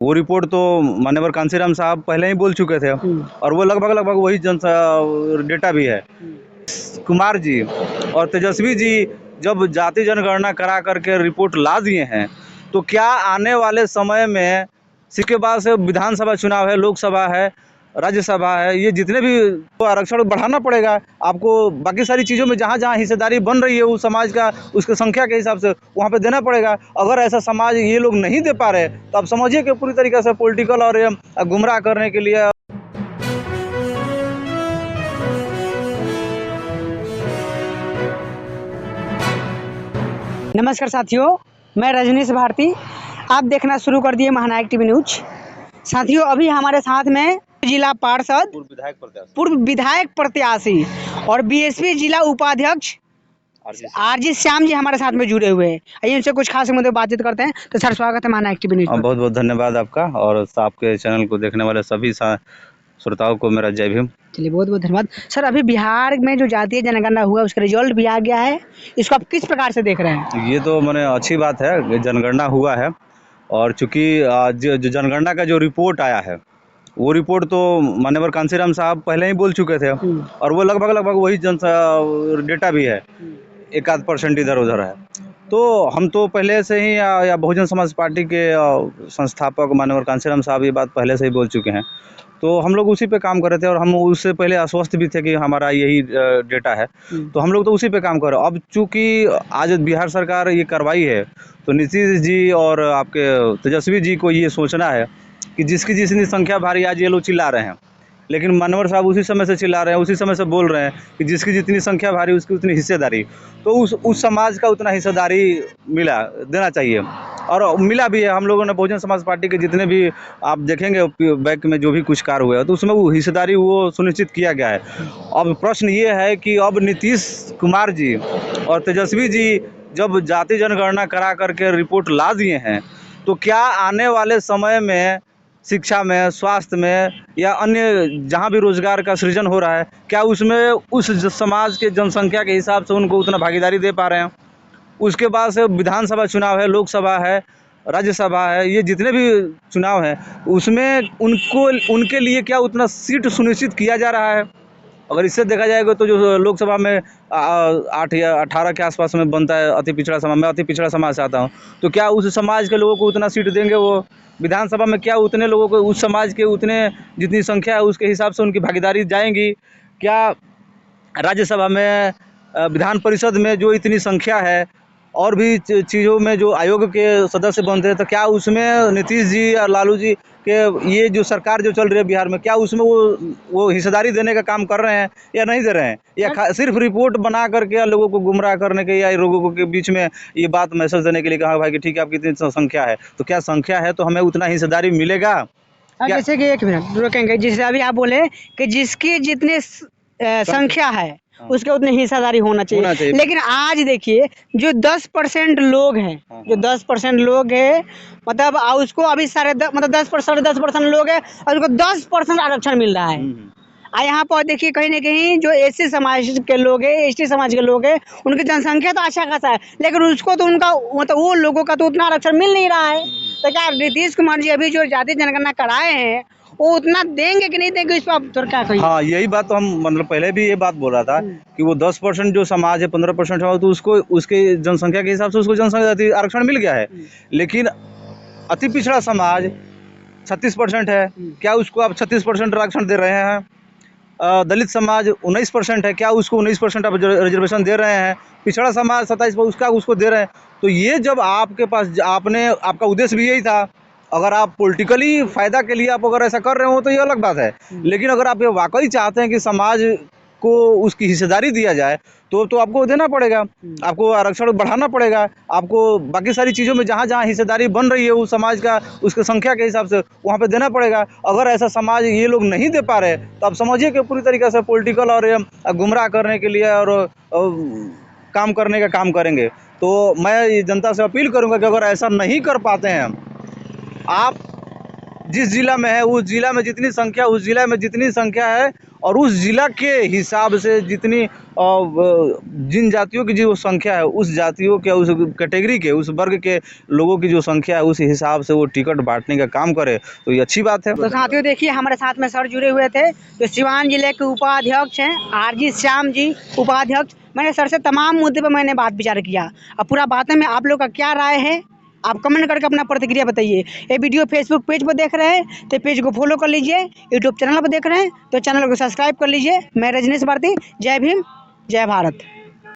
वो रिपोर्ट तो माननीय कांशीराम साहब पहले ही बोल चुके थे और वो लगभग लगभग वही डेटा भी है। कुमार जी और तेजस्वी जी जब जाति जनगणना करा करके रिपोर्ट ला दिए हैं, तो क्या आने वाले समय में इसके बाद से विधानसभा चुनाव है, लोकसभा है, राज्यसभा है, ये जितने भी तो आरक्षण बढ़ाना पड़ेगा आपको। बाकी सारी चीज़ों में जहाँ जहाँ हिस्सेदारी बन रही है उस समाज का, उसके संख्या के हिसाब से वहाँ पे देना पड़ेगा। अगर ऐसा समाज ये लोग नहीं दे पा रहे तो आप समझिए कि पूरी तरीके से पॉलिटिकल और गुमराह करने के लिए। नमस्कार साथियों, मैं रजनीश भारती। आप देखना शुरू कर दिए महानायक टीवी न्यूज। साथियों, अभी हमारे साथ में जिला पार्षद, पूर्व विधायक प्रत्याशी और बीएसपी जिला उपाध्यक्ष आरजी श्याम जी हमारे साथ में जुड़े हुए हैं। आइए उनसे कुछ खास मुद्दे बातचीत करते हैं। तो सर, स्वागत है महानायक टीवी न्यूज पर। बहुत बहुत धन्यवाद आपका और आपके चैनल को देखने वाले सभी श्रोताओं को मेरा जय भीम। चलिए, बहुत बहुत धन्यवाद सर। अभी बिहार में जो जातीय जनगणना हुआ उसका रिजल्ट भी आ गया है, इसको आप किस प्रकार से देख रहे हैं? ये तो मैंने अच्छी बात है, जनगणना हुआ है और चूंकि जो जनगणना का जो रिपोर्ट आया है वो रिपोर्ट तो माननीय कांशीराम साहब पहले ही बोल चुके थे और वो लगभग लगभग वही डेटा भी है, 1-8% इधर उधर है। तो हम तो पहले से ही या बहुजन समाज पार्टी के संस्थापक माननीय कांशीराम साहब ये बात पहले से ही बोल चुके हैं, तो हम लोग उसी पे काम कर रहे थे और हम उससे पहले आश्वस्त भी थे कि हमारा यही डेटा है, तो हम लोग तो उसी पे काम कर रहे हैं। अब चूंकि आज बिहार सरकार ये करवाई है तो नीतीश जी और आपके तेजस्वी जी को ये सोचना है कि जिसकी जितनी संख्या भारी, आज ये लोग चिल्ला रहे हैं लेकिन मनोहर साहब उसी समय से चिल्ला रहे हैं, उसी समय से बोल रहे हैं कि जिसकी जितनी संख्या भारी उसकी उतनी हिस्सेदारी, तो उस समाज का उतना हिस्सेदारी मिला देना चाहिए और मिला भी है। हम लोगों ने बहुजन समाज पार्टी के जितने भी आप देखेंगे बैक में जो भी कुछ कार्य हुआ है तो उसमें वो हिस्सेदारी वो सुनिश्चित किया गया है। अब प्रश्न ये है कि अब नीतीश कुमार जी और तेजस्वी जी जब जाति जनगणना करा करके रिपोर्ट ला दिए हैं, तो क्या आने वाले समय में शिक्षा में, स्वास्थ्य में या अन्य जहाँ भी रोजगार का सृजन हो रहा है, क्या उसमें उस समाज के जनसंख्या के हिसाब से उनको उतना भागीदारी दे पा रहे हैं? उसके बाद से विधानसभा चुनाव है, लोकसभा है, राज्यसभा है, ये जितने भी चुनाव हैं उसमें उनके लिए क्या उतना सीट सुनिश्चित किया जा रहा है? अगर इससे देखा जाएगा तो जो लोकसभा में 8 या 18 के आसपास में बनता है अति पिछड़ा समाज, मैं अति पिछड़ा समाज से आता हूँ, तो क्या उस समाज के लोगों को उतना सीट देंगे वो? विधानसभा में क्या उतने लोगों को, उस समाज के उतने जितनी संख्या है उसके हिसाब से उनकी भागीदारी जाएंगी? क्या राज्यसभा में, विधान परिषद में जो इतनी संख्या है और भी चीज़ों में जो आयोग के सदस्य बनते हैं, तो क्या उसमें नीतीश जी और लालू जी के ये जो सरकार जो चल रही है बिहार में, क्या उसमें वो हिस्सेदारी देने का काम कर रहे हैं या नहीं दे रहे हैं? या सिर्फ रिपोर्ट बना करके लोगों को गुमराह करने के या लोगों के बीच में ये बात मैसेज देने के लिए कहा भाई कि ठीक है आपकी इतनी संख्या है, तो क्या संख्या है तो हमें उतना हिस्सेदारी मिलेगा? जैसे कि एक मिनट रुकेंगे, जैसे अभी आप बोले कि जिसकी जितनी संख्या है उसके उतनी हिस्सेदारी होना चाहिए। लेकिन आज देखिए जो 10% लोग हैं, जो 10% लोग हैं, मतलब उसको अभी मतलब 10% लोग हैं और उसको 10% आरक्षण मिल रहा है। यहाँ पर देखिए कहीं ना कहीं जो एससी समाज के लोग हैं, एसटी समाज के लोग हैं, उनकी जनसंख्या तो अच्छा खासा है, लेकिन उसको तो उनका मतलब वो लोगों का तो उतना आरक्षण मिल नहीं रहा है। तो क्या नीतीश कुमार जी अभी जो जाति जनगणना कराए हैं वो उतना देंगे कि नहीं देंगे, इस पर आप क्या कहिए? हाँ, यही बात तो हम मतलब पहले भी ये बात बोल रहा था कि वो 10% जो समाज है, 15% है, तो उसको उसके जनसंख्या के हिसाब से उसको जनसंख्या आरक्षण मिल गया है। लेकिन अति पिछड़ा समाज 36% है, क्या उसको आप 36% आरक्षण दे रहे हैं? दलित समाज 19% है, क्या उसको 19% आप रिजर्वेशन दे रहे हैं? पिछड़ा समाज 27% उसको दे रहे हैं। तो ये जब आपके पास आपका उद्देश्य भी यही था, अगर आप पॉलिटिकली फ़ायदा के लिए आप अगर ऐसा कर रहे हो तो ये अलग बात है, लेकिन अगर आप ये वाकई चाहते हैं कि समाज को उसकी हिस्सेदारी दिया जाए तो आपको देना पड़ेगा, आपको आरक्षण बढ़ाना पड़ेगा, आपको बाकी सारी चीज़ों में जहाँ जहाँ हिस्सेदारी बन रही है उस समाज का, उसके संख्या के हिसाब से वहाँ पे देना पड़ेगा। अगर ऐसा समाज ये लोग नहीं दे पा रहे तो आप समझिए कि पूरी तरीके से पॉलिटिकल और गुमराह करने के लिए और काम करने का काम करेंगे। तो मैं जनता से अपील करूँगा कि अगर ऐसा नहीं कर पाते हैं, आप जिस जिला में है उस जिला में जितनी संख्या, उस जिला में जितनी संख्या है और उस जिला के हिसाब से जितनी जिन जातियों की जो संख्या है, उस जातियों के, उस कैटेगरी के, उस वर्ग के लोगों की जो संख्या है, उस हिसाब से वो टिकट बांटने का काम करे तो ये अच्छी बात है। तो साथियों देखिए हमारे साथ में सर जुड़े हुए थे, तो सिवान जिले के उपाध्यक्ष हैं आरजी श्याम जी, उपाध्यक्ष। मैंने सर से तमाम मुद्दे पर मैंने बात विचार किया। अब पूरा बातें में आप लोग का क्या राय है, आप कमेंट करके अपना प्रतिक्रिया बताइए। ये वीडियो फेसबुक पेज पर देख रहे हैं तो पेज को फॉलो कर लीजिए, यूट्यूब चैनल पर देख रहे हैं तो चैनल को सब्सक्राइब कर लीजिए। मैं रजनीश भारती, जय भीम, जय भारत।